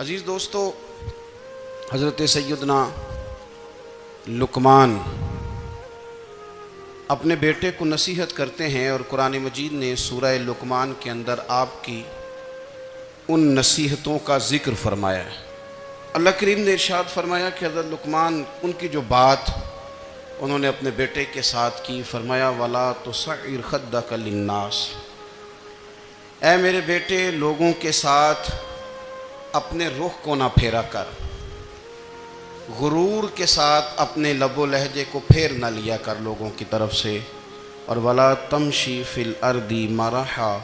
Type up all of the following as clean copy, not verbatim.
عزیز دوستو، حضرت سیدنا لقمان اپنے بیٹے کو نصیحت کرتے ہیں، اور قرآن مجید نے سورہ لقمان کے اندر آپ کی ان نصیحتوں کا ذکر فرمایا ہے۔ اللہ کریم نے ارشاد فرمایا کہ حضرت لقمان ان کی جو بات انہوں نے اپنے بیٹے کے ساتھ کی، فرمایا وَلَا تُصَعِّرْ خَدَّكَ لِلنَّاسِ، اے میرے بیٹے لوگوں کے ساتھ اپنے رخ کو نہ پھیرا کر، غرور کے ساتھ اپنے لب و لہجے کو پھیر نہ لیا کر لوگوں کی طرف سے، اور وَلَا تَمْشِي فِي الْأَرْضِ مَرَحًا،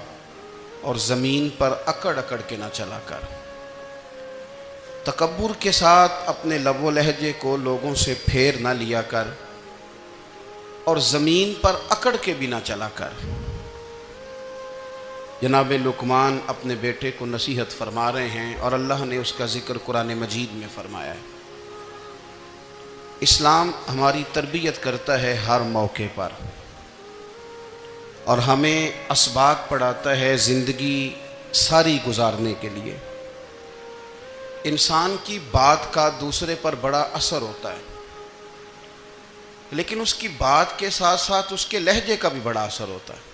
اور زمین پر اکڑ اکڑ کے نہ چلا کر، تکبر کے ساتھ اپنے لب و لہجے کو لوگوں سے پھیر نہ لیا کر، اور زمین پر اکڑ کے بھی نہ چلا کر۔ جناب لقمان اپنے بیٹے کو نصیحت فرما رہے ہیں، اور اللہ نے اس کا ذکر قرآن مجید میں فرمایا ہے۔ اسلام ہماری تربیت کرتا ہے ہر موقع پر، اور ہمیں اسباق پڑھاتا ہے زندگی ساری گزارنے کے لیے۔ انسان کی بات کا دوسرے پر بڑا اثر ہوتا ہے، لیکن اس کی بات کے ساتھ ساتھ اس کے لہجے کا بھی بڑا اثر ہوتا ہے۔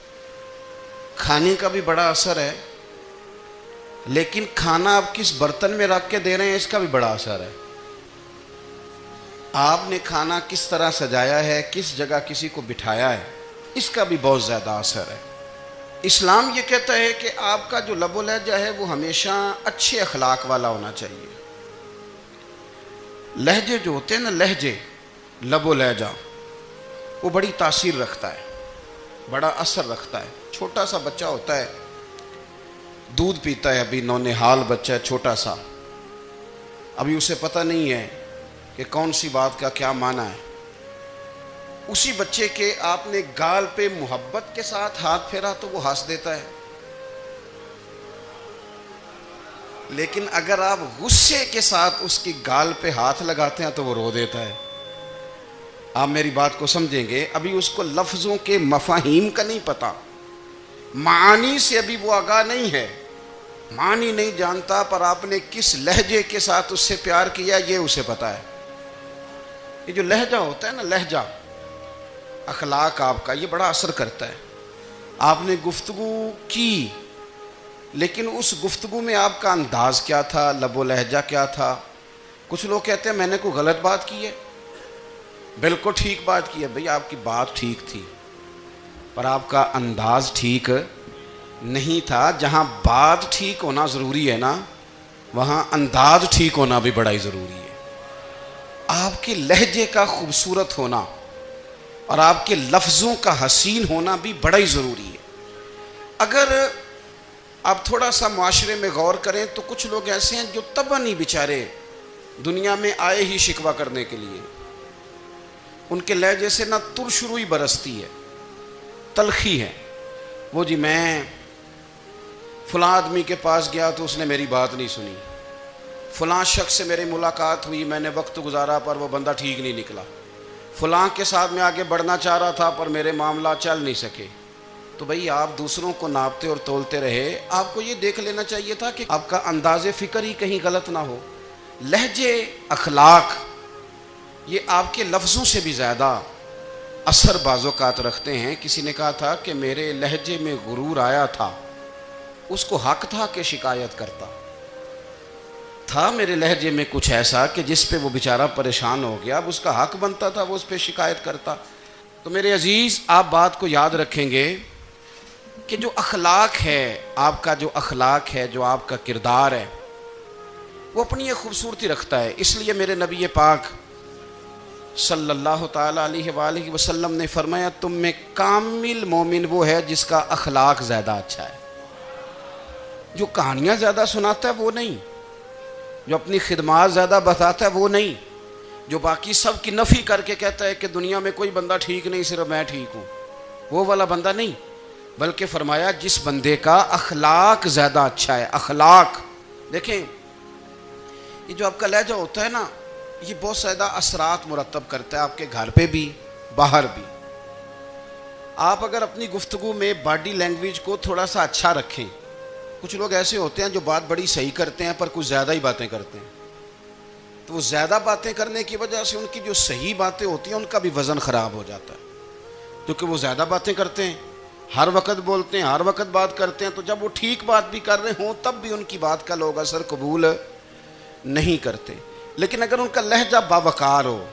کھانے کا بھی بڑا اثر ہے، لیکن کھانا آپ کس برتن میں رکھ کے دے رہے ہیں اس کا بھی بڑا اثر ہے۔ آپ نے کھانا کس طرح سجایا ہے، کس جگہ کسی کو بٹھایا ہے، اس کا بھی بہت زیادہ اثر ہے۔ اسلام یہ کہتا ہے کہ آپ کا جو لب و لہجہ ہے وہ ہمیشہ اچھے اخلاق والا ہونا چاہیے۔ لہجے جو ہوتے ہیں نا، لہجے، لب و لہجہ، وہ بڑی تاثیر رکھتا ہے، بڑا اثر رکھتا ہے۔ چھوٹا سا بچہ ہوتا ہے، دودھ پیتا ہے، ابھی نونہال بچہ ہے چھوٹا سا، ابھی اسے پتہ نہیں ہے کہ کون سی بات کا کیا معنی ہے۔ اسی بچے کے آپ نے گال پہ محبت کے ساتھ ہاتھ پھیرا تو وہ ہنس دیتا ہے، لیکن اگر آپ غصے کے ساتھ اس کی گال پہ ہاتھ لگاتے ہیں تو وہ رو دیتا ہے۔ آپ میری بات کو سمجھیں گے، ابھی اس کو لفظوں کے مفاہیم کا نہیں پتہ، معانی سے ابھی وہ آگاہ نہیں ہے، معنی نہیں جانتا، پر آپ نے کس لہجے کے ساتھ اس سے پیار کیا یہ اسے پتہ ہے۔ یہ جو لہجہ ہوتا ہے نا، لہجہ، اخلاق آپ کا، یہ بڑا اثر کرتا ہے۔ آپ نے گفتگو کی، لیکن اس گفتگو میں آپ کا انداز کیا تھا، لب و لہجہ کیا تھا۔ کچھ لوگ کہتے ہیں میں نے کوئی غلط بات کی ہے، بالکل ٹھیک بات کی ہے۔ بھئی آپ کی بات ٹھیک تھی، پر آپ کا انداز ٹھیک نہیں تھا۔ جہاں بات ٹھیک ہونا ضروری ہے نا، وہاں انداز ٹھیک ہونا بھی بڑا ہی ضروری ہے۔ آپ کے لہجے کا خوبصورت ہونا اور آپ کے لفظوں کا حسین ہونا بھی بڑا ہی ضروری ہے۔ اگر آپ تھوڑا سا معاشرے میں غور کریں تو کچھ لوگ ایسے ہیں جو طبعاً ہی بیچارے دنیا میں آئے ہی شکوہ کرنے کے لیے، ان کے لہجے سے نہ ترش روئی برستی ہے، تلخی ہے۔ وہ جی میں فلاں آدمی کے پاس گیا تو اس نے میری بات نہیں سنی، فلاں شخص سے میری ملاقات ہوئی، میں نے وقت گزارا پر وہ بندہ ٹھیک نہیں نکلا، فلاں کے ساتھ میں آگے بڑھنا چاہ رہا تھا پر میرے معاملات چل نہیں سکے۔ تو بھئی آپ دوسروں کو ناپتے اور تولتے رہے، آپ کو یہ دیکھ لینا چاہیے تھا کہ آپ کا انداز فکر ہی کہیں غلط نہ ہو۔ لہجے، اخلاق، یہ آپ کے لفظوں سے بھی زیادہ اثر بعض اوقات رکھتے ہیں۔ کسی نے کہا تھا کہ میرے لہجے میں غرور آیا تھا، اس کو حق تھا کہ شکایت کرتا تھا، میرے لہجے میں کچھ ایسا کہ جس پہ وہ بیچارہ پریشان ہو گیا، اب اس کا حق بنتا تھا وہ اس پہ شکایت کرتا۔ تو میرے عزیز، آپ بات کو یاد رکھیں گے کہ جو اخلاق ہے، آپ کا جو اخلاق ہے، جو آپ کا کردار ہے، وہ اپنی ایک خوبصورتی رکھتا ہے۔ اس لیے میرے نبی پاک صلی اللہ تعالیٰ علیہ وآلہ وسلم نے فرمایا تم میں کامل مومن وہ ہے جس کا اخلاق زیادہ اچھا ہے۔ جو کہانیاں زیادہ سناتا ہے وہ نہیں، جو اپنی خدمات زیادہ بتاتا ہے وہ نہیں، جو باقی سب کی نفی کر کے کہتا ہے کہ دنیا میں کوئی بندہ ٹھیک نہیں، صرف میں ٹھیک ہوں، وہ والا بندہ نہیں، بلکہ فرمایا جس بندے کا اخلاق زیادہ اچھا ہے۔ اخلاق دیکھیں، یہ جو آپ کا لہجہ ہوتا ہے نا، یہ بہت زیادہ اثرات مرتب کرتا ہے آپ کے گھر پہ بھی، باہر بھی۔ آپ اگر اپنی گفتگو میں باڈی لینگویج کو تھوڑا سا اچھا رکھیں، کچھ لوگ ایسے ہوتے ہیں جو بات بڑی صحیح کرتے ہیں پر کچھ زیادہ ہی باتیں کرتے ہیں، تو وہ زیادہ باتیں کرنے کی وجہ سے ان کی جو صحیح باتیں ہوتی ہیں ان کا بھی وزن خراب ہو جاتا ہے، کیونکہ وہ زیادہ باتیں کرتے ہیں، ہر وقت بولتے ہیں، ہر وقت بات کرتے ہیں، تو جب وہ ٹھیک بات بھی کر رہے ہوں تب بھی ان کی بات کا لوگ اثر قبول نہیں کرتے۔ لیکن اگر ان کا لہجہ باوقار ہو،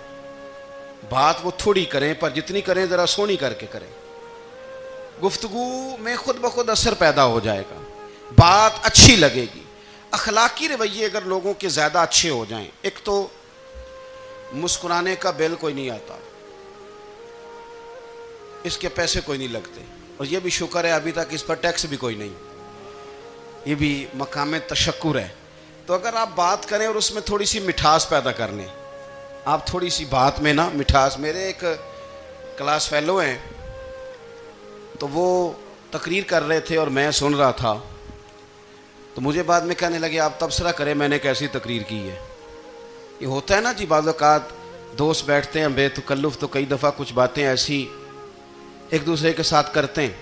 بات وہ تھوڑی کریں پر جتنی کریں ذرا سونی کر کے کریں، گفتگو میں خود بخود اثر پیدا ہو جائے گا، بات اچھی لگے گی۔ اخلاقی رویے اگر لوگوں کے زیادہ اچھے ہو جائیں، ایک تو مسکرانے کا بل کوئی نہیں آتا، اس کے پیسے کوئی نہیں لگتے، اور یہ بھی شکر ہے ابھی تک اس پر ٹیکس بھی کوئی نہیں، یہ بھی مقام تشکر ہے۔ تو اگر آپ بات کریں اور اس میں تھوڑی سی مٹھاس پیدا کر لیں، آپ تھوڑی سی بات میں نا مٹھاس، میرے ایک کلاس فیلو ہیں تو وہ تقریر کر رہے تھے اور میں سن رہا تھا، تو مجھے بعد میں کہنے لگے آپ تبصرہ کریں میں نے کیسی تقریر کی ہے۔ یہ ہوتا ہے نا جی، بعض اوقات دوست بیٹھتے ہیں بے تکلف تو کئی دفعہ کچھ باتیں ایسی ایک دوسرے کے ساتھ کرتے ہیں،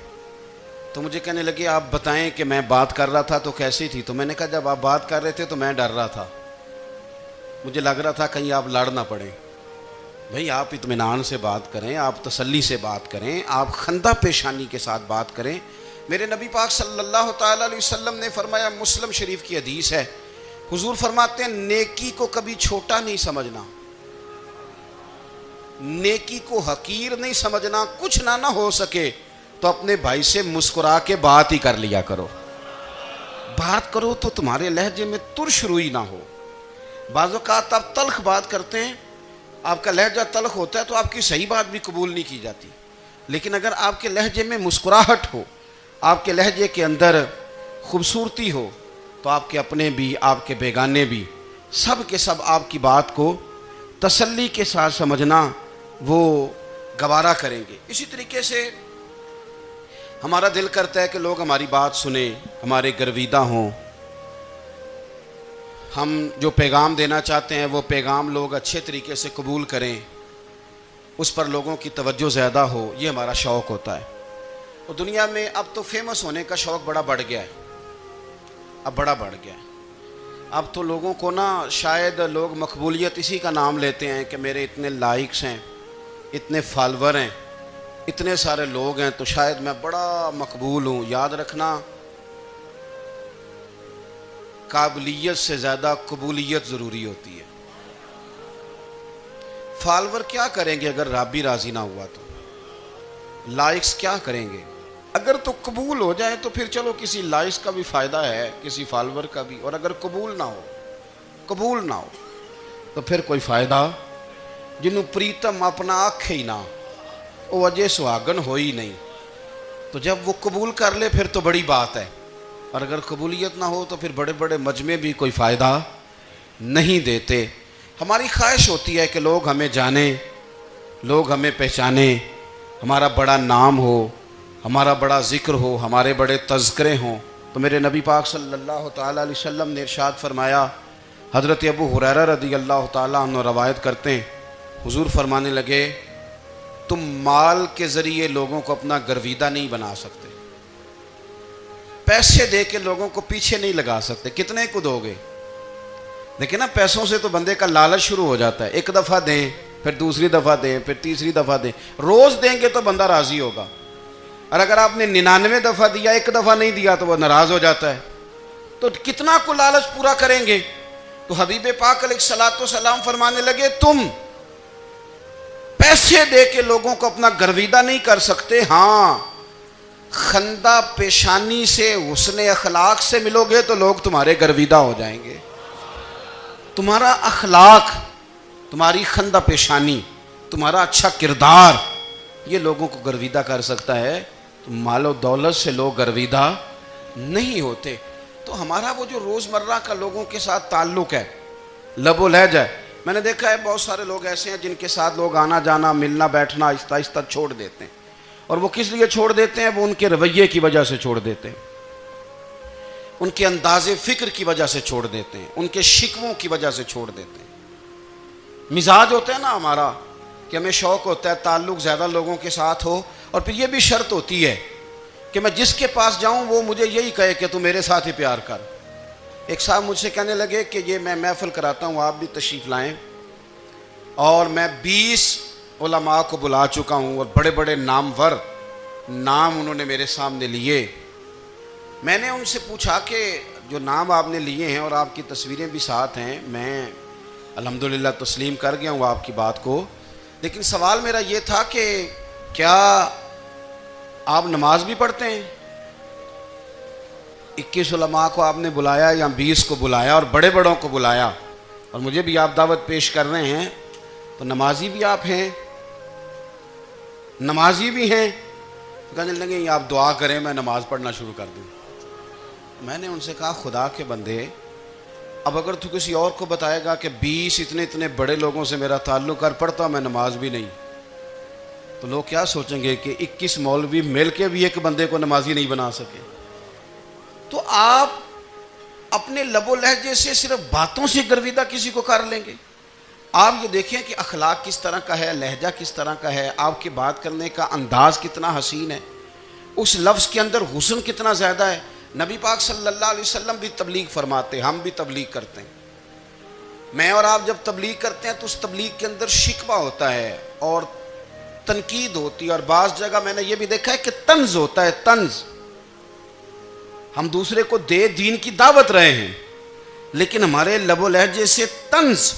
تو مجھے کہنے لگے آپ بتائیں کہ میں بات کر رہا تھا تو کیسی تھی؟ تو میں نے کہا جب آپ بات کر رہے تھے تو میں ڈر رہا تھا، مجھے لگ رہا تھا کہیں آپ لڑ نہ پڑیں۔ بھئی آپ اطمینان سے بات کریں، آپ تسلی سے بات کریں، آپ خندہ پیشانی کے ساتھ بات کریں۔ میرے نبی پاک صلی اللہ تعالیٰ علیہ وسلم نے فرمایا، مسلم شریف کی حدیث ہے، حضور فرماتے ہیں نیکی کو کبھی چھوٹا نہیں سمجھنا، نیکی کو حقیر نہیں سمجھنا، کچھ نہ ہو سکے تو اپنے بھائی سے مسکرا کے بات ہی کر لیا کرو، بات کرو تو تمہارے لہجے میں ترش روئی نہ ہو۔ بعض اوقات آپ تلخ بات کرتے ہیں، آپ کا لہجہ تلخ ہوتا ہے تو آپ کی صحیح بات بھی قبول نہیں کی جاتی، لیکن اگر آپ کے لہجے میں مسکراہٹ ہو، آپ کے لہجے کے اندر خوبصورتی ہو، تو آپ کے اپنے بھی آپ کے بیگانے بھی سب کے سب آپ کی بات کو تسلی کے ساتھ سمجھنا وہ گوارا کریں گے۔ اسی طریقے سے ہمارا دل کرتا ہے کہ لوگ ہماری بات سنیں، ہمارے گرویدہ ہوں، ہم جو پیغام دینا چاہتے ہیں وہ پیغام لوگ اچھے طریقے سے قبول کریں، اس پر لوگوں کی توجہ زیادہ ہو، یہ ہمارا شوق ہوتا ہے۔ اور دنیا میں اب تو فیمس ہونے کا شوق بڑا بڑھ گیا ہے، اب بڑا بڑھ گیا ہے۔ اب تو لوگوں کو نا شاید لوگ مقبولیت اسی کا نام لیتے ہیں کہ میرے اتنے لائکس ہیں، اتنے فالور ہیں، اتنے سارے لوگ ہیں تو شاید میں بڑا مقبول ہوں۔ یاد رکھنا، قابلیت سے زیادہ قبولیت ضروری ہوتی ہے۔ فالور کیا کریں گے اگر رب بھی راضی نہ ہوا تو؟ لائکس کیا کریں گے؟ اگر تو قبول ہو جائے تو پھر چلو کسی لائکس کا بھی فائدہ ہے، کسی فالور کا بھی، اور اگر قبول نہ ہو تو پھر کوئی فائدہ، جنہوں پریتم اپنا آنکھ ہی نہ، وہ اجے سہاگن ہو ہی نہیں۔ تو جب وہ قبول کر لے پھر تو بڑی بات ہے، اور اگر قبولیت نہ ہو تو پھر بڑے بڑے مجمع بھی کوئی فائدہ نہیں دیتے۔ ہماری خواہش ہوتی ہے کہ لوگ ہمیں جانیں، لوگ ہمیں پہچانیں، ہمارا بڑا نام ہو، ہمارا بڑا ذکر ہو، ہمارے بڑے تذکرے ہوں۔ تو میرے نبی پاک صلی اللہ تعالیٰ علیہ وسلم نے ارشاد فرمایا، حضرت ابو ہریرہ رضی اللہ تعالیٰ عنہ روایت کرتے ہیں، حضور فرمانے لگے، تم مال کے ذریعے لوگوں کو اپنا گرویدہ نہیں بنا سکتے، پیسے دے کے لوگوں کو پیچھے نہیں لگا سکتے۔ کتنے کو دو گے؟ دیکھیں نا، پیسوں سے تو بندے کا لالچ شروع ہو جاتا ہے، ایک دفعہ دیں، پھر دوسری دفعہ دیں، پھر تیسری دفعہ دیں، روز دیں گے تو بندہ راضی ہوگا، اور اگر آپ نے 99 دفعہ دیا، ایک دفعہ نہیں دیا تو وہ ناراض ہو جاتا ہے۔ تو کتنا کو لالچ پورا کریں گے؟ تو حبیب پاک علیہ الصلوۃ والسلام فرمانے لگے، تم پیسے دے کے لوگوں کو اپنا گرویدہ نہیں کر سکتے، ہاں خندہ پیشانی سے، حسن اخلاق سے ملو گے تو لوگ تمہارے گرویدہ ہو جائیں گے۔ تمہارا اخلاق، تمہاری خندہ پیشانی، تمہارا اچھا کردار، یہ لوگوں کو گرویدہ کر سکتا ہے۔ تو مال و دولت سے لوگ گرویدہ نہیں ہوتے۔ تو ہمارا وہ جو روزمرہ کا لوگوں کے ساتھ تعلق ہے، لب و لہجہ ہے، میں نے دیکھا ہے بہت سارے لوگ ایسے ہیں جن کے ساتھ لوگ آنا جانا، ملنا بیٹھنا آہستہ آہستہ چھوڑ دیتے ہیں، اور وہ کس لیے چھوڑ دیتے ہیں؟ وہ ان کے رویے کی وجہ سے چھوڑ دیتے ہیں، ان کے انداز فکر کی وجہ سے چھوڑ دیتے ہیں، ان کے شکووں کی وجہ سے چھوڑ دیتے ہیں۔ مزاج ہوتا ہے نا ہمارا کہ ہمیں شوق ہوتا ہے تعلق زیادہ لوگوں کے ساتھ ہو، اور پھر یہ بھی شرط ہوتی ہے کہ میں جس کے پاس جاؤں وہ مجھے یہی کہے کہ تو میرے ساتھ ہی پیار کر۔ ایک صاحب مجھ سے کہنے لگے کہ یہ میں محفل کراتا ہوں، آپ بھی تشریف لائیں، اور میں 20 علماء کو بلا چکا ہوں اور بڑے بڑے نامور نام انہوں نے میرے سامنے لیے۔ میں نے ان سے پوچھا کہ جو نام آپ نے لیے ہیں اور آپ کی تصویریں بھی ساتھ ہیں، میں الحمدللہ تسلیم کر گیا ہوں آپ کی بات کو، لیکن سوال میرا یہ تھا کہ کیا آپ نماز بھی پڑھتے ہیں؟ 21 علماء کو آپ نے بلایا یا 20 کو بلایا اور بڑے بڑوں کو بلایا، اور مجھے بھی آپ دعوت پیش کر رہے ہیں، تو نمازی بھی آپ ہیں؟ نمازی بھی ہیں؟ کہنے لگے آپ دعا کریں میں نماز پڑھنا شروع کر دوں۔ میں نے ان سے کہا خدا کے بندے، اب اگر تو کسی اور کو بتائے گا کہ 20 اتنے بڑے لوگوں سے میرا تعلق کر پڑتا میں نماز بھی نہیں، تو لوگ کیا سوچیں گے کہ 21 مولوی مل کے بھی ایک بندے کو نمازی نہیں بنا سکے۔ تو آپ اپنے لب و لہجے سے صرف باتوں سے گرویدہ کسی کو کر لیں گے؟ آپ یہ دیکھیں کہ اخلاق کس طرح کا ہے، لہجہ کس طرح کا ہے، آپ کے بات کرنے کا انداز کتنا حسین ہے، اس لفظ کے اندر حسن کتنا زیادہ ہے۔ نبی پاک صلی اللہ علیہ وسلم بھی تبلیغ فرماتے، ہم بھی تبلیغ کرتے ہیں۔ میں اور آپ جب تبلیغ کرتے ہیں تو اس تبلیغ کے اندر شکوہ ہوتا ہے اور تنقید ہوتی ہے، اور بعض جگہ میں نے یہ بھی دیکھا ہے کہ طنز ہوتا ہے، طنز۔ ہم دوسرے کو دین کی دعوت رہے ہیں، لیکن ہمارے لب و لہجے سے طنز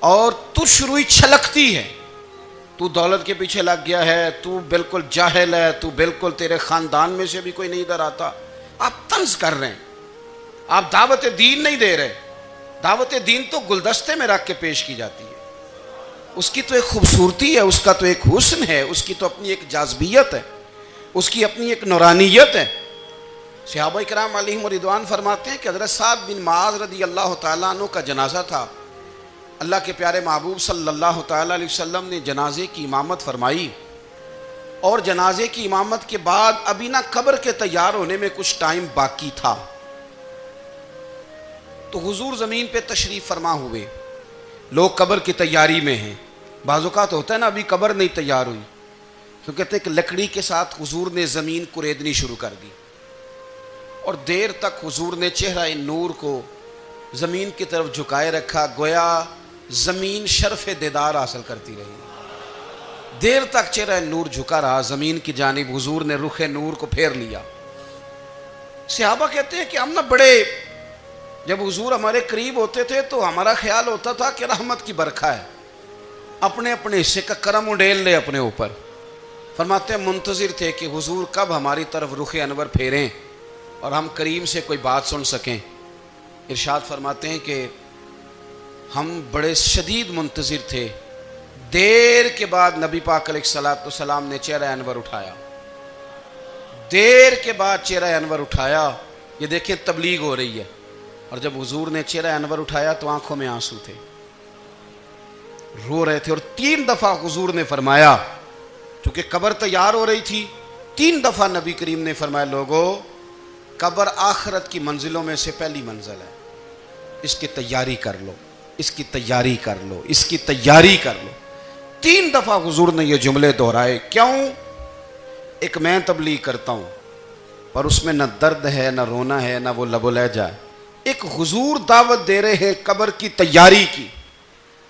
اور تش روئی چھلکتی ہے۔ تو دولت کے پیچھے لگ گیا ہے، تو بالکل جاہل ہے، تو بالکل تیرے خاندان میں سے بھی کوئی نہیں ادھر آتا۔ آپ طنز کر رہے ہیں، آپ دعوت دین نہیں دے رہے۔ دعوت دین تو گلدستے میں رکھ کے پیش کی جاتی ہے، اس کی تو ایک خوبصورتی ہے، اس کا تو ایک حسن ہے، اس کی تو اپنی ایک جاذبیت ہے، اس کی اپنی ایک نورانیت ہے۔ صحابہ کرام علیہم رضوان فرماتے ہیں کہ حضرت سعد بن معاذ رضی اللہ تعالیٰ عنہ کا جنازہ تھا، اللہ کے پیارے محبوب صلی اللہ تعالیٰ علیہ وسلم نے جنازے کی امامت فرمائی، اور جنازے کی امامت کے بعد ابھی نہ قبر کے تیار ہونے میں کچھ ٹائم باقی تھا، تو حضور زمین پہ تشریف فرما ہوئے، لوگ قبر کی تیاری میں ہیں۔ بعض اوقات ہوتا ہے نا ابھی قبر نہیں تیار ہوئی، تو کہتے ہیں کہ لکڑی کے ساتھ حضور نے زمین کوریدنی شروع کر دی، اور دیر تک حضور نے چہرہ نور کو زمین کی طرف جھکائے رکھا، گویا زمین شرف دیدار حاصل کرتی رہی۔ دیر تک چہرہ نور جھکا رہا زمین کی جانب، حضور نے رخ نور کو پھیر لیا۔ صحابہ کہتے ہیں کہ ہم نہ بڑے، جب حضور ہمارے قریب ہوتے تھے تو ہمارا خیال ہوتا تھا کہ رحمت کی برکھا ہے، اپنے اپنے حصے کا کرم اڈیل لے اپنے اوپر۔ فرماتے ہیں منتظر تھے کہ حضور کب ہماری طرف رخ انور پھیریں اور ہم کریم سے کوئی بات سن سکیں۔ ارشاد فرماتے ہیں کہ ہم بڑے شدید منتظر تھے، دیر کے بعد نبی پاک علیہ الصلوۃ والسلام نے چہرہ انور اٹھایا، دیر کے بعد چہرہ انور اٹھایا۔ یہ دیکھیں تبلیغ ہو رہی ہے، اور جب حضور نے چہرہ انور اٹھایا تو آنکھوں میں آنسو تھے، رو رہے تھے، اور 3 دفعہ حضور نے فرمایا، چونکہ قبر تیار ہو رہی تھی، 3 دفعہ نبی کریم نے فرمایا لوگو قبر آخرت کی منزلوں میں سے پہلی منزل ہے، اس کی تیاری کر لو، اس کی تیاری کر لو، اس کی تیاری کر لو۔ 3 دفعہ حضور نے یہ جملے دہرائے۔ کیوں؟ ایک میں تبلیغ کرتا ہوں پر اس میں نہ درد ہے، نہ رونا ہے، نہ وہ لب و لہجہ ہے۔ ایک حضور دعوت دے رہے ہیں قبر کی تیاری کی،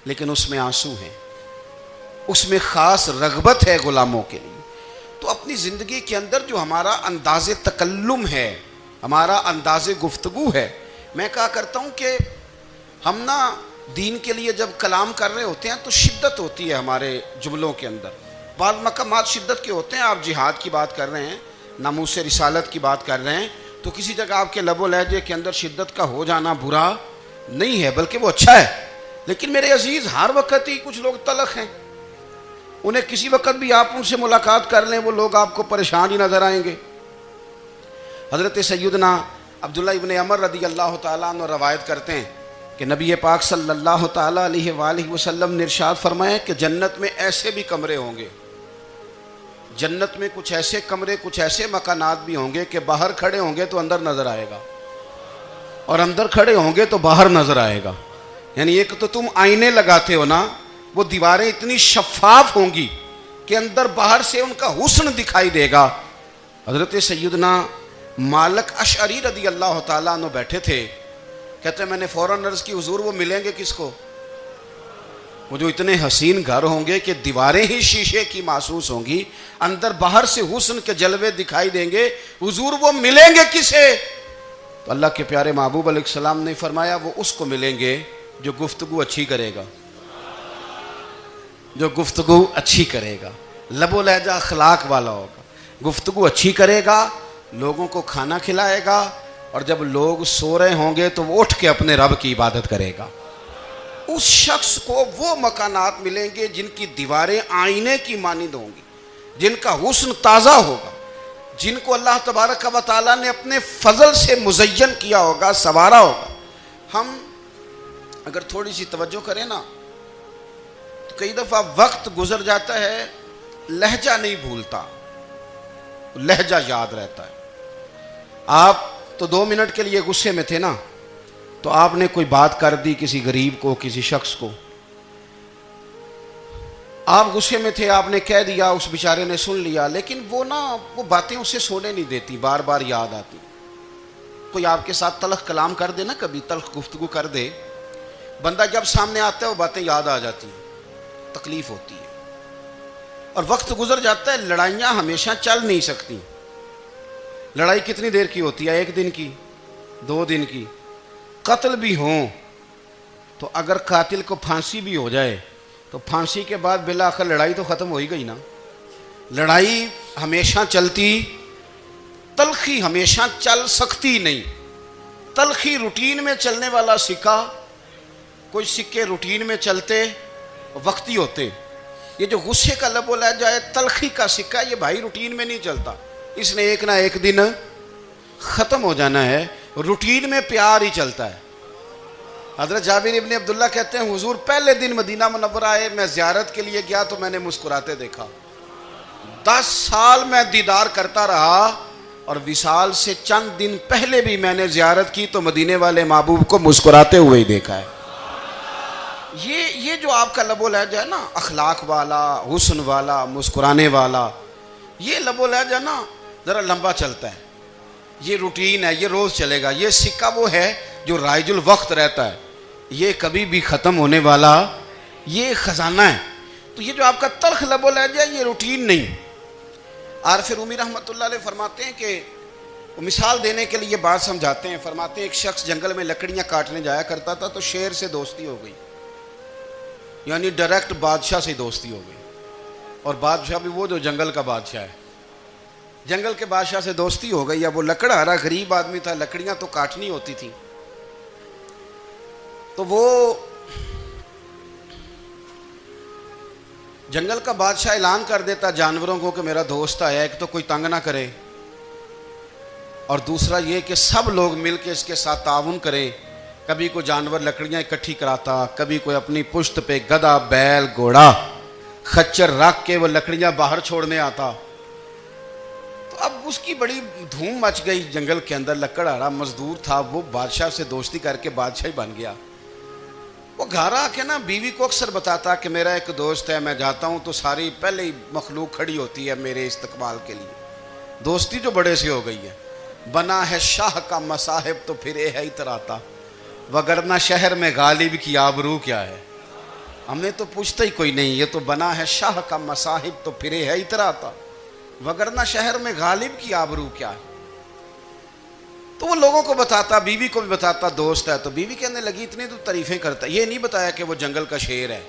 لیکن اس میں آنسو ہیں، اس میں خاص رغبت ہے غلاموں کے لیے۔ تو اپنی زندگی کے اندر جو ہمارا انداز تکلم ہے، ہمارا انداز گفتگو ہے، میں کہا کرتا ہوں کہ ہم نا دین کے لیے جب کلام کر رہے ہوتے ہیں تو شدت ہوتی ہے ہمارے جملوں کے اندر، بعض مقامات شدت کے ہوتے ہیں۔ آپ جہاد کی بات کر رہے ہیں، ناموس رسالت کی بات کر رہے ہیں، تو کسی جگہ آپ کے لب و لہجے کے اندر شدت کا ہو جانا برا نہیں ہے، بلکہ وہ اچھا ہے۔ لیکن میرے عزیز ہر وقت ہی کچھ لوگ تلخ ہیں، انہیں کسی وقت بھی آپ ان سے ملاقات کر لیں وہ لوگ آپ کو پریشان ہی نظر آئیں گے۔ حضرت سیدنا عبداللہ ابن عمر رضی اللہ تعالیٰ عنہ روایت کرتے ہیں کہ نبی پاک صلی اللہ تعالیٰ علیہ وآلہ وسلم نے ارشاد فرمایا کہ جنت میں ایسے بھی کمرے ہوں گے، جنت میں کچھ ایسے کمرے، کچھ ایسے مکانات بھی ہوں گے کہ باہر کھڑے ہوں گے تو اندر نظر آئے گا، اور اندر کھڑے ہوں گے تو باہر نظر آئے گا۔ یعنی ایک تو تم آئینے لگاتے ہو نا، وہ دیواریں اتنی شفاف ہوں گی کہ اندر باہر سے ان کا حسن دکھائی دے گا، حضرت سیدنا مالک اشعری رضی اللہ تعالیٰ عنہ بیٹھے تھے، کہتے ہیں میں نے فوراً عرض کی حضور وہ ملیں گے کس کو؟ وہ جو اتنے حسین گھر ہوں گے کہ دیواریں ہی شیشے کی محسوس ہوں گی، اندر باہر سے حسن کے جلوے دکھائی دیں گے، حضور وہ ملیں گے کسے؟ تو اللہ کے پیارے محبوب علیہ السلام نے فرمایا وہ اس کو ملیں گے جو گفتگو اچھی کرے گا، جو گفتگو اچھی کرے گا، لب و لہجہ اخلاق والا ہوگا، گفتگو اچھی کرے گا، لوگوں کو کھانا کھلائے گا، اور جب لوگ سو رہے ہوں گے تو وہ اٹھ کے اپنے رب کی عبادت کرے گا۔ اس شخص کو وہ مکانات ملیں گے جن کی دیواریں آئینے کی مانند ہوں گی، جن کا حسن تازہ ہوگا، جن کو اللہ تبارک و تعالیٰ نے اپنے فضل سے مزین کیا ہوگا، سنوارا ہوگا۔ ہم اگر تھوڑی سی توجہ کریں نا تو کئی دفعہ وقت گزر جاتا ہے، لہجہ نہیں بھولتا، لہجہ یاد رہتا ہے۔ آپ تو 2 منٹ کے لیے غصے میں تھے نا، تو آپ نے کوئی بات کر دی کسی غریب کو، کسی شخص کو، آپ غصے میں تھے، آپ نے کہہ دیا، اس بیچارے نے سن لیا، لیکن وہ باتیں اسے سونے نہیں دیتی، بار بار یاد آتی۔ کوئی آپ کے ساتھ تلخ کلام کر دے نا، کبھی تلخ گفتگو کر دے، بندہ جب سامنے آتا ہے وہ باتیں یاد آ جاتی ہیں، تکلیف ہوتی ہے، اور وقت گزر جاتا ہے۔ لڑائیاں ہمیشہ چل نہیں سکتی۔ لڑائی کتنی دیر کی ہوتی ہے؟ 1 دن کی، 2 دن کی۔ قتل بھی ہوں تو اگر قاتل کو پھانسی بھی ہو جائے تو پھانسی کے بعد بالآخر لڑائی تو ختم ہو ہی گئی نا۔ لڑائی ہمیشہ چلتی، تلخی ہمیشہ چل سکتی نہیں۔ تلخی روٹین میں چلنے والا سکہ، کوئی سکے روٹین میں چلتے وقتی ہوتے، یہ جو غصے کا لب و لہجہ ہے، تلخی کا سکہ، یہ بھائی روٹین میں نہیں چلتا، اس نے ایک نہ ایک دن ختم ہو جانا ہے۔ روٹین میں پیار ہی چلتا ہے۔ حضرت جابر ابن عبداللہ کہتے ہیں حضور پہلے دن مدینہ منورہ آئے، میں زیارت کے لیے گیا تو میں نے مسکراتے دیکھا۔ 10 سال میں دیدار کرتا رہا، اور وصال سے چند دن پہلے بھی میں نے زیارت کی تو مدینے والے محبوب کو مسکراتے ہوئے ہی دیکھا ہے۔ یہ جو آپ کا لب و لہجہ ہے نا، اخلاق والا، حسن والا، مسکرانے والا، یہ لب و لہجہ نا ذرا لمبا چلتا ہے۔ یہ روٹین ہے، یہ روز چلے گا۔ یہ سکہ وہ ہے جو رائج الوقت رہتا ہے، یہ کبھی بھی ختم ہونے والا یہ خزانہ ہے۔ تو یہ جو آپ کا تلخ لب و لہجہ ہے، یہ روٹین نہیں۔ عارف رومی رحمۃ اللہ علیہ فرماتے ہیں کہ وہ مثال دینے کے لیے بات سمجھاتے ہیں، فرماتے ہیں ایک شخص جنگل میں لکڑیاں کاٹنے جایا کرتا تھا تو شیر سے دوستی ہو گئی، یعنی ڈائریکٹ بادشاہ سے دوستی ہو گئی، اور بادشاہ بھی وہ جو جنگل کا بادشاہ ہے، جنگل کے بادشاہ سے دوستی ہو گئی۔ اب وہ لکڑہارا غریب آدمی تھا، لکڑیاں تو کاٹنی ہوتی تھی، تو وہ جنگل کا بادشاہ اعلان کر دیتا جانوروں کو کہ میرا دوست آیا، ایک تو کوئی تنگ نہ کرے، اور دوسرا یہ کہ سب لوگ مل کے اس کے ساتھ تعاون کریں۔ کبھی کوئی جانور لکڑیاں اکٹھی کراتا، کبھی کوئی اپنی پشت پہ گدھا، بیل، گھوڑا، خچر رکھ کے وہ لکڑیاں باہر چھوڑنے آتا۔ تو اب اس کی بڑی دھوم مچ گئی جنگل کے اندر، لکڑہارا مزدور تھا، وہ بادشاہ سے دوستی کر کے بادشاہ ہی بن گیا۔ وہ گھر آ کے نا بیوی کو اکثر بتاتا کہ میرا ایک دوست ہے، میں جاتا ہوں تو ساری پہلے ہی مخلوق کھڑی ہوتی ہے میرے استقبال کے لیے۔ دوستی جو بڑے سے ہو گئی ہے۔ بنا ہے شاہ کا مصاحب تو پھر یہ ہے اتراتا، وگرنہ شہر میں غالب کی آبرو کیا ہے۔ ہم نے تو پوچھتا ہی کوئی نہیں، یہ تو بنا ہے شاہ کا مصاحب تو پھر یہ ہے اتراتا، وگرنہ شہر میں غالب کی آبرو کیا ہے۔ تو وہ لوگوں کو بتاتا، بیوی کو بھی بتاتا دوست ہے، تو بیوی کہنے لگی اتنی تو تعریفیں کرتا، یہ نہیں بتایا کہ وہ جنگل کا شیر ہے،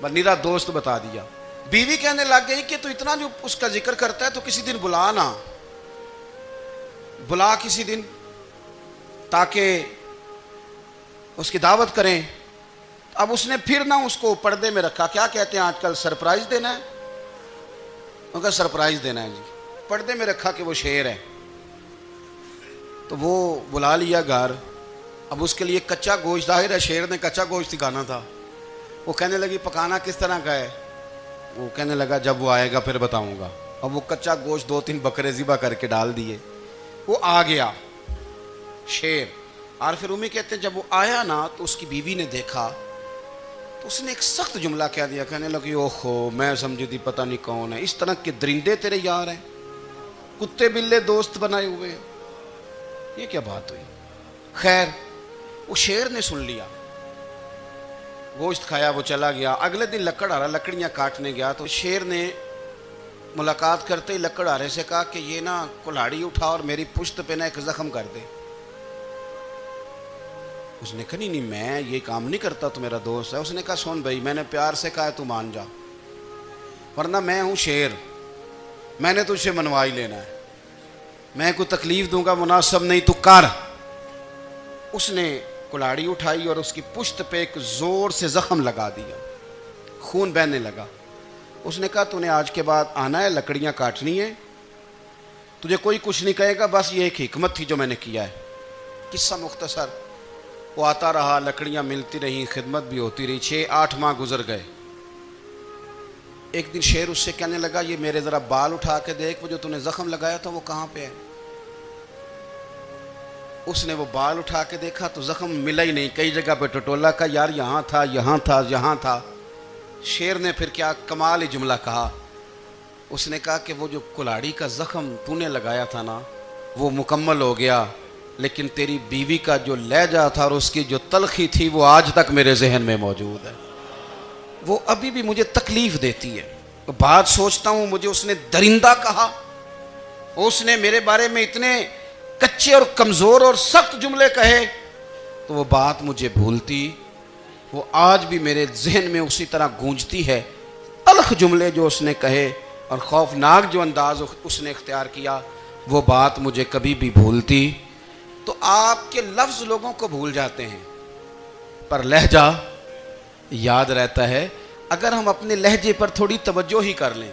بس نیرا دوست بتا دیا۔ بیوی کہنے لگ گئی کہ تو اتنا جو اس کا ذکر کرتا ہے تو کسی دن بلا نا، بلا کسی دن تاکہ اس کی دعوت کریں۔ اب اس نے پھر نہ اس کو پردے میں رکھا، کیا کہتے ہیں آج کل، سرپرائز دینا ہے، ان کا سرپرائز دینا ہے جی، پردے میں رکھا کہ وہ شیر ہے۔ تو وہ بلا لیا گھر۔ اب اس کے لیے کچا گوشت، ظاہر ہے شیر نے کچا گوشت سکھانا تھا۔ وہ کہنے لگی پکانا کس طرح کا ہے؟ وہ کہنے لگا جب وہ آئے گا پھر بتاؤں گا۔ اب وہ کچا گوشت 2-3 بکرے ذبح کر کے ڈال دیے، وہ آ گیا شیر۔ عارف رومی کہتے ہیں جب وہ آیا نا تو اس کی بیوی نے دیکھا تو اس نے ایک سخت جملہ کہہ دیا، کہنے لگی اوہو میں سمجھی تھی پتہ نہیں کون ہے، اس طرح کے درندے تیرے یار ہیں، کتے بلے دوست بنائے ہوئے ہیں. یہ کیا بات ہوئی؟ خیر وہ شیر نے سن لیا، گوشت کھایا، وہ چلا گیا. اگلے دن لکڑ آرا لکڑیاں کاٹنے گیا تو شیر نے ملاقات کرتے ہی لکڑ آرے سے کہا کہ یہ نا کلاڑی اٹھا اور میری پشت پہ نا ایک زخم کر دے. اس نے کہا نہیں میں یہ کام نہیں کرتا، تو میرا دوست ہے. اس نے کہا سن بھائی، میں نے پیار سے کہا ہے تو مان جا، ورنہ میں ہوں شیر، میں نے تجھ سے منوا ہی لینا ہے، میں کوئی تکلیف دوں گا مناسب نہیں، تو کر. اس نے کلاڑی اٹھائی اور اس کی پشت پہ ایک زور سے زخم لگا دیا، خون بہنے لگا. اس نے کہا تو نے آج کے بعد آنا ہے، لکڑیاں کاٹنی ہے، تجھے کوئی کچھ نہیں کہے گا، بس یہ ایک حکمت تھی جو میں نے کیا ہے. قصہ مختصر. وہ آتا رہا، لکڑیاں ملتی رہیں، خدمت بھی ہوتی رہی. 6-8 ماہ گزر گئے. ایک دن شیر اس سے کہنے لگا یہ میرے ذرا بال اٹھا کے دیکھ، وہ جو تو نے زخم لگایا تھا وہ کہاں پہ ہے. اس نے وہ بال اٹھا کے دیکھا تو زخم ملا ہی نہیں، کئی جگہ پہ ٹٹولا کا یار یہاں تھا یہاں تھا یہاں تھا. شیر نے پھر کیا کمال ہی جملہ کہا. اس نے کہا کہ وہ جو کلاڑی کا زخم تو نے لگایا تھا نا وہ مکمل ہو گیا، لیکن تیری بیوی کا جو لہجہ تھا اور اس کی جو تلخی تھی وہ آج تک میرے ذہن میں موجود ہے، وہ ابھی بھی مجھے تکلیف دیتی ہے. بات سوچتا ہوں مجھے اس نے درندہ کہا، اس نے میرے بارے میں اتنے کچے اور کمزور اور سخت جملے کہے، تو وہ بات مجھے بھولتی، وہ آج بھی میرے ذہن میں اسی طرح گونجتی ہے. تلخ جملے جو اس نے کہے اور خوفناک جو انداز اس نے اختیار کیا، وہ بات مجھے کبھی بھی بھولتی. تو آپ کے لفظ لوگوں کو بھول جاتے ہیں پر لہجہ یاد رہتا ہے اگر ہم اپنے لہجے پر تھوڑی توجہ ہی کر لیں.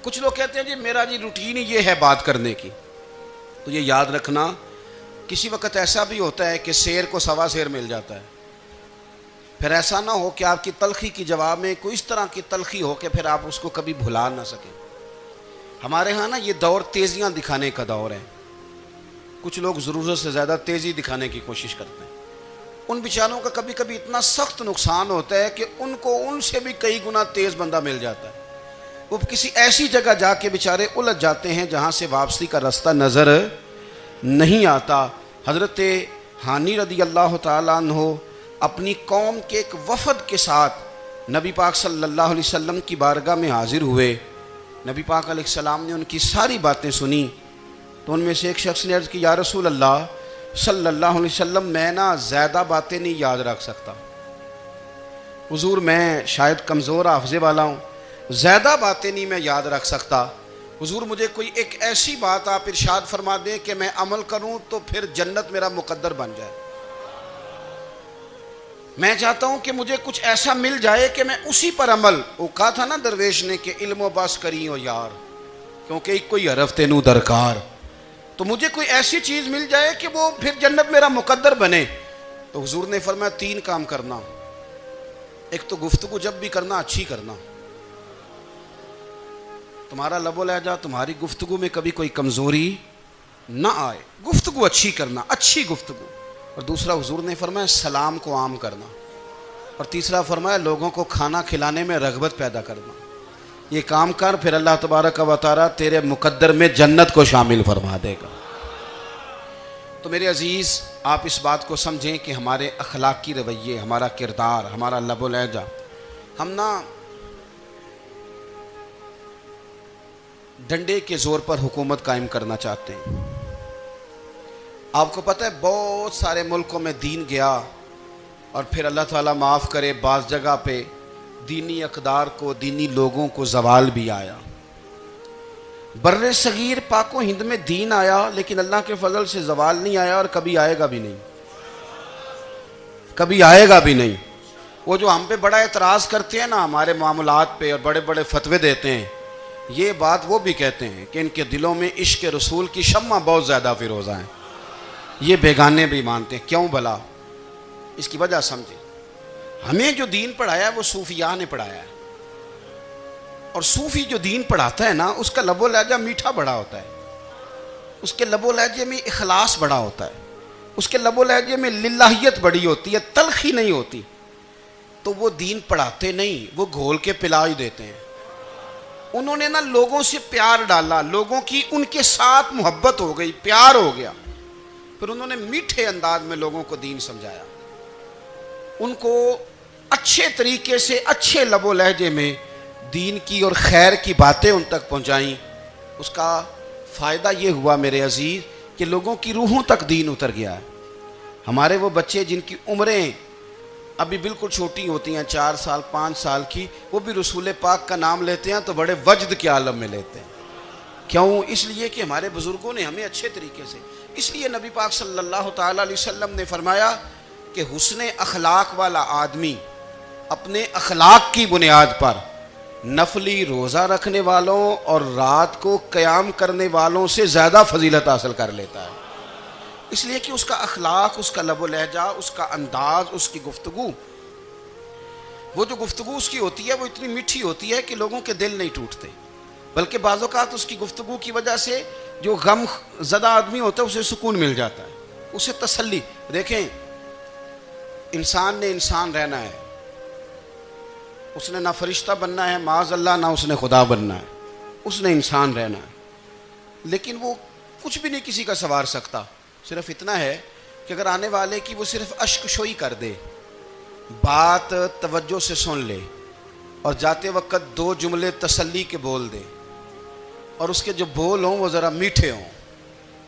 کچھ لوگ کہتے ہیں جی میرا جی روٹین ہی یہ ہے بات کرنے کی، تو یہ یاد رکھنا کسی وقت ایسا بھی ہوتا ہے کہ شیر کو سوا شیر مل جاتا ہے. پھر ایسا نہ ہو کہ آپ کی تلخی کی جواب میں کوئی اس طرح کی تلخی ہو کہ پھر آپ اس کو کبھی بھلا نہ سکیں. ہمارے ہاں نا یہ دور تیزیاں دکھانے کا دور ہے. کچھ لوگ ضرورت سے زیادہ تیزی دکھانے کی کوشش کرتے ہیں. ان بیچاروں کا کبھی کبھی اتنا سخت نقصان ہوتا ہے کہ ان کو ان سے بھی کئی گنا تیز بندہ مل جاتا ہے. وہ کسی ایسی جگہ جا کے بیچارے الجھ جاتے ہیں جہاں سے واپسی کا راستہ نظر نہیں آتا. حضرت ہانی رضی اللہ تعالیٰ عنہ اپنی قوم کے ایک وفد کے ساتھ نبی پاک صلی اللہ علیہ وسلم کی بارگاہ میں حاضر ہوئے. نبی پاک علیہ السلام نے ان کی ساری باتیں سنی تو ان میں سے ایک شخص نے عرض کی یا رسول اللہ صلی اللہ علیہ وسلم میں نا زیادہ باتیں نہیں یاد رکھ سکتا. حضور میں شاید کمزور حافظے والا ہوں، زیادہ باتیں نہیں میں یاد رکھ سکتا. حضور مجھے کوئی ایک ایسی بات آپ ارشاد فرما دیں کہ میں عمل کروں تو پھر جنت میرا مقدر بن جائے. میں چاہتا ہوں کہ مجھے کچھ ایسا مل جائے کہ میں اسی پر عمل. وہ کہا تھا نا درویش نے کہ علم و بس کری ہو یار کیونکہ ایک کوئی حرف تینو درکار. تو مجھے کوئی ایسی چیز مل جائے کہ وہ پھر جنت میرا مقدر بنے. تو حضور نے فرمایا 3 کام کرنا. ایک تو گفتگو جب بھی کرنا اچھی کرنا، تمہارا لب و لہجہ تمہاری گفتگو میں کبھی کوئی کمزوری نہ آئے، گفتگو اچھی کرنا، اچھی گفتگو. اور دوسرا حضور نے فرمایا سلام کو عام کرنا. اور تیسرا فرمایا لوگوں کو کھانا کھلانے میں رغبت پیدا کرنا. یہ کام کر پھر اللہ تبارک و تعالیٰ تیرے مقدر میں جنت کو شامل فرما دے گا. تو میرے عزیز آپ اس بات کو سمجھیں کہ ہمارے اخلاقی رویے، ہمارا کردار، ہمارا لب و لہجہ، ہم نا ڈنڈے کے زور پر حکومت قائم کرنا چاہتے ہیں. آپ کو پتہ ہے بہت سارے ملکوں میں دین گیا اور پھر اللہ تعالیٰ معاف کرے بعض جگہ پہ دینی اقدار کو، دینی لوگوں کو زوال بھی آیا. بر صغیر پاک و ہند میں دین آیا لیکن اللہ کے فضل سے زوال نہیں آیا اور کبھی آئے گا بھی نہیں، کبھی آئے گا بھی نہیں. وہ جو ہم پہ بڑا اعتراض کرتے ہیں نا ہمارے معاملات پہ اور بڑے بڑے فتوے دیتے ہیں، یہ بات وہ بھی کہتے ہیں کہ ان کے دلوں میں عشق رسول کی شمع بہت زیادہ فیروزہ ہیں. یہ بیگانے بھی مانتے ہیں. کیوں بھلا؟ اس کی وجہ سمجھیں. ہمیں جو دین پڑھایا ہے وہ صوفیاء نے پڑھایا ہے، اور صوفی جو دین پڑھاتا ہے نا اس کا لب و لہجہ میٹھا بڑا ہوتا ہے، اس کے لب و لہجے میں اخلاص بڑا ہوتا ہے، اس کے لب و لہجے میں للہیت بڑی ہوتی ہے، تلخی نہیں ہوتی. تو وہ دین پڑھاتے نہیں، وہ گھول کے پلا ہی دیتے ہیں. انہوں نے نا لوگوں سے پیار ڈالا، لوگوں کی ان کے ساتھ محبت ہو گئی، پیار ہو گیا، پھر انہوں نے میٹھے انداز میں لوگوں کو دین سمجھایا، ان کو اچھے طریقے سے اچھے لب و لہجے میں دین کی اور خیر کی باتیں ان تک پہنچائیں۔ اس کا فائدہ یہ ہوا میرے عزیز کہ لوگوں کی روحوں تک دین اتر گیا ہے۔ ہمارے وہ بچے جن کی عمریں ابھی بالکل چھوٹی ہوتی ہیں، 4 سال 5 سال کی، وہ بھی رسول پاک کا نام لیتے ہیں تو بڑے وجد کے عالم میں لیتے ہیں۔ کیوں؟ اس لیے کہ ہمارے بزرگوں نے ہمیں اچھے طریقے سے، اس لیے نبی پاک صلی اللہ تعالیٰ علیہ وسلم نے فرمایا کہ حسن اخلاق والا آدمی اپنے اخلاق کی بنیاد پر نفلی روزہ رکھنے والوں اور رات کو قیام کرنے والوں سے زیادہ فضیلت حاصل کر لیتا ہے، اس لیے کہ اس کا اخلاق، اس کا لب و لہجہ، اس کا انداز، اس کی گفتگو، وہ جو گفتگو اس کی ہوتی ہے وہ اتنی میٹھی ہوتی ہے کہ لوگوں کے دل نہیں ٹوٹتے، بلکہ بعض اوقات اس کی گفتگو کی وجہ سے جو غم زدہ آدمی ہوتا ہے اسے سکون مل جاتا ہے، اسے تسلی۔ دیکھیں، انسان نے انسان رہنا ہے، اس نے نہ فرشتہ بننا ہے معاذ اللہ، نہ اس نے خدا بننا ہے، اس نے انسان رہنا ہے، لیکن وہ کچھ بھی نہیں کسی کا سنوار سکتا، صرف اتنا ہے کہ اگر آنے والے کی وہ صرف اشک شوئی کر دے، بات توجہ سے سن لے اور جاتے وقت 2 جملے تسلی کے بول دے، اور اس کے جو بول ہوں وہ ذرا میٹھے ہوں،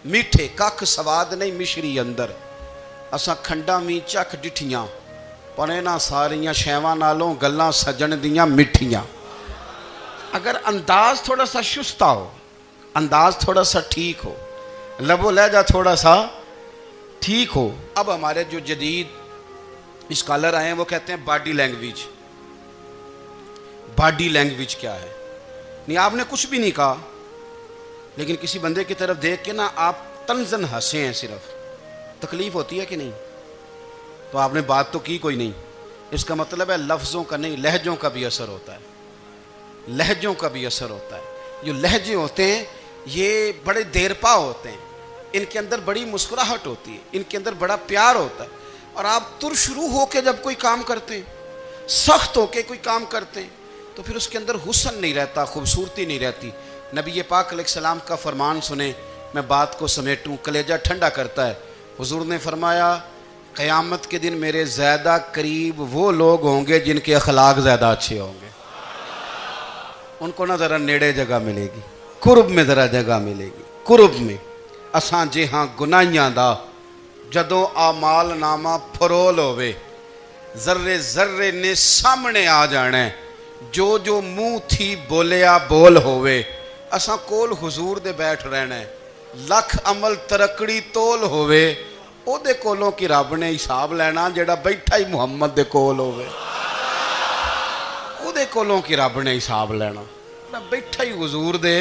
میٹھے، ککھ سواد نہیں مشری اندر، اساں کھنڈا می چکھ ڈٹھیاں پنے نہ ساریاں شیواں نالوں گلاں سجن دیاں مٹھیاں۔ اگر انداز تھوڑا سا شستہ ہو، انداز تھوڑا سا ٹھیک ہو، لب و لہجہ تھوڑا سا ٹھیک ہو۔ اب ہمارے جو جدید اسکالر آئے ہیں وہ کہتے ہیں باڈی لینگویج۔ باڈی لینگویج کیا ہے؟ نہیں، آپ نے کچھ بھی نہیں کہا، لیکن کسی بندے کی طرف دیکھ کے نا آپ تنزن ہنسے ہیں، صرف تکلیف ہوتی ہے کہ نہیں؟ تو آپ نے بات تو کی کوئی نہیں، اس کا مطلب ہے لفظوں کا نہیں، لہجوں کا بھی اثر ہوتا ہے، لہجوں کا بھی اثر ہوتا ہے۔ جو لہجے ہوتے ہیں یہ بڑے دیرپا ہوتے ہیں، ان کے اندر بڑی مسکراہٹ ہوتی ہے، ان کے اندر بڑا پیار ہوتا ہے، اور آپ ترشروح ہو کے جب کوئی کام کرتے ہیں، سخت ہو کے کوئی کام کرتے ہیں، تو پھر اس کے اندر حسن نہیں رہتا، خوبصورتی نہیں رہتی۔ نبی پاک علیہ السلام کا فرمان سنیں، میں بات کو سمیٹوں، کلیجہ ٹھنڈا کرتا ہے۔ حضور نے فرمایا قیامت کے دن میرے زیادہ قریب وہ لوگ ہوں گے جن کے اخلاق زیادہ اچھے ہوں گے، ان کو نہ ذرا نیڑے جگہ ملے گی، قرب میں ذرا جگہ ملے گی، قرب میں۔ اساں جے ہاں گناہیاں دا جدوں اعمال نامہ پھرول ہوئے، ذرے ذرے نے سامنے آ جانا ہے، جو جو منہ تھی بولیا بول ہوئے، اساں کول حضور دے بیٹھ رہنا ہے، لکھ عمل ترکڑی تول ہوئے، او دے کولوں کی رب نے حساب لینا جڑا بیٹھا ہی محمد دے کول ہوئے، او دے کولوں کی رب نے حساب لینا، بیٹھا ہی حضور دے۔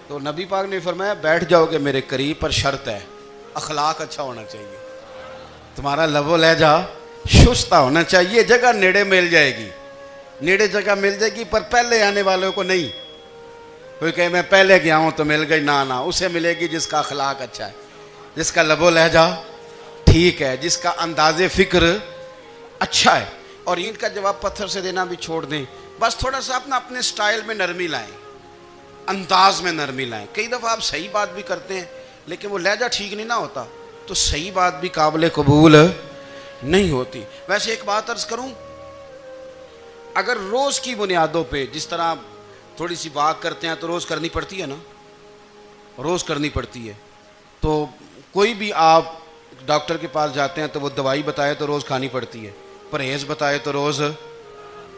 تو نبی پاک نے فرمایا بیٹھ جاؤ گے میرے قریب، پر شرط ہے اخلاق اچھا ہونا چاہیے، تمہارا لب و لہجہ شستہ ہونا چاہیے، جگہ نیڑے مل جائے گی، نیڑے جگہ مل جائے گی، پر پہلے آنے والوں کو نہیں۔ کوئی کہے میں پہلے گیا ہوں تو مل گئی، نہ اسے ملے گی جس کا اخلاق اچھا ہے، جس کا لب و لہجہ ٹھیک ہے، جس کا انداز فکر اچھا ہے۔ اور اینٹ کا جواب پتھر سے دینا بھی چھوڑ دیں، بس تھوڑا سا اپنے سٹائل میں نرمی لائیں، انداز میں نرمی لائیں۔ کئی دفعہ آپ صحیح بات بھی کرتے ہیں لیکن وہ لہجہ ٹھیک نہیں نہ ہوتا تو صحیح بات بھی قابل قبول نہیں ہوتی۔ ویسے ایک بات عرض کروں، اگر روز کی بنیادوں پہ جس طرح تھوڑی سی واک کرتے ہیں تو روز کرنی پڑتی ہے نا، روز کرنی پڑتی ہے، تو کوئی بھی آپ ڈاکٹر کے پاس جاتے ہیں تو وہ دوائی بتائے تو روز کھانی پڑتی ہے، پرہیز بتائے تو روز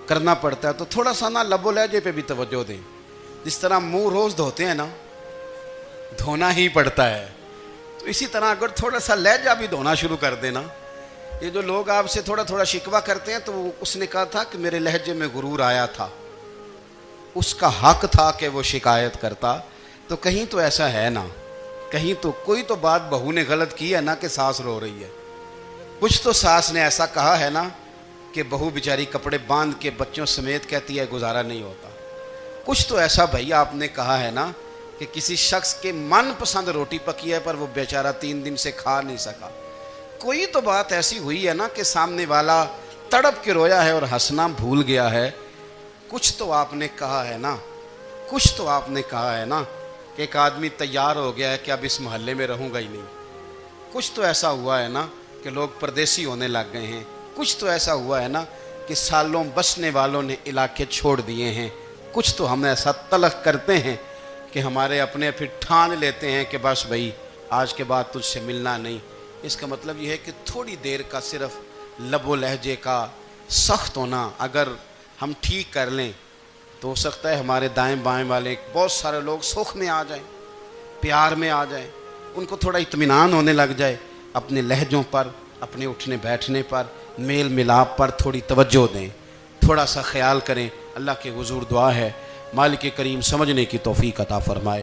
کرنا پڑتا ہے، تو تھوڑا سا نا لب و لہجے پہ بھی توجہ دیں۔ جس طرح منہ روز دھوتے ہیں نا، دھونا ہی پڑتا ہے، تو اسی طرح اگر تھوڑا سا لہجہ بھی دھونا شروع کر دینا۔ یہ جو لوگ آپ سے تھوڑا تھوڑا شکوہ کرتے ہیں تو اس نے کہا تھا کہ میرے لہجے میں غرور آیا تھا، اس کا حق تھا کہ وہ شکایت کرتا، تو کہیں تو ایسا ہے نا، کہیں تو کوئی تو بات بہو نے غلط کی ہے نا کہ ساس رو رہی ہے، کچھ تو ساس نے ایسا کہا ہے نا کہ بہو بیچاری کپڑے باندھ کے بچوں سمیت کہتی ہے گزارا نہیں ہوتا، کچھ تو ایسا بھائی آپ نے کہا ہے نا کہ کسی شخص کے من پسند روٹی پکی ہے پر وہ بیچارہ 3 دن سے کھا نہیں سکا، کوئی تو بات ایسی ہوئی ہے نا کہ سامنے والا تڑپ کے رویا ہے اور ہنسنا بھول گیا ہے، کچھ تو آپ نے کہا ہے نا۔ کچھ تو آپ نے کہا ہے نا کہ ایک آدمی تیار ہو گیا ہے کہ اب اس محلے میں رہوں گا ہی نہیں. کچھ تو ایسا ہوا ہے نا کہ لوگ پردیسی ہونے لگ گئے ہیں. کچھ تو ایسا ہوا ہے نا کہ سالوں بسنے والوں نے علاقے چھوڑ دیے ہیں. کچھ تو ہم ایسا تلق کرتے ہیں کہ ہمارے اپنے پھر ٹھان لیتے ہیں کہ بس بھائی آج کے بعد تجھ سے ملنا نہیں. اس کا مطلب یہ ہے کہ تھوڑی دیر کا صرف لب و لہجے کا سخت ہونا اگر ہم ٹھیک کر لیں تو ہو سکتا ہے ہمارے دائیں بائیں والے بہت سارے لوگ سکھ میں آ جائیں, پیار میں آ جائیں, ان کو تھوڑا اطمینان ہونے لگ جائے. اپنے لہجوں پر, اپنے اٹھنے بیٹھنے پر, میل ملاپ پر تھوڑی توجہ دیں, تھوڑا سا خیال کریں. اللہ کے حضور دعا ہے مالک کریم سمجھنے کی توفیق عطا فرمائے.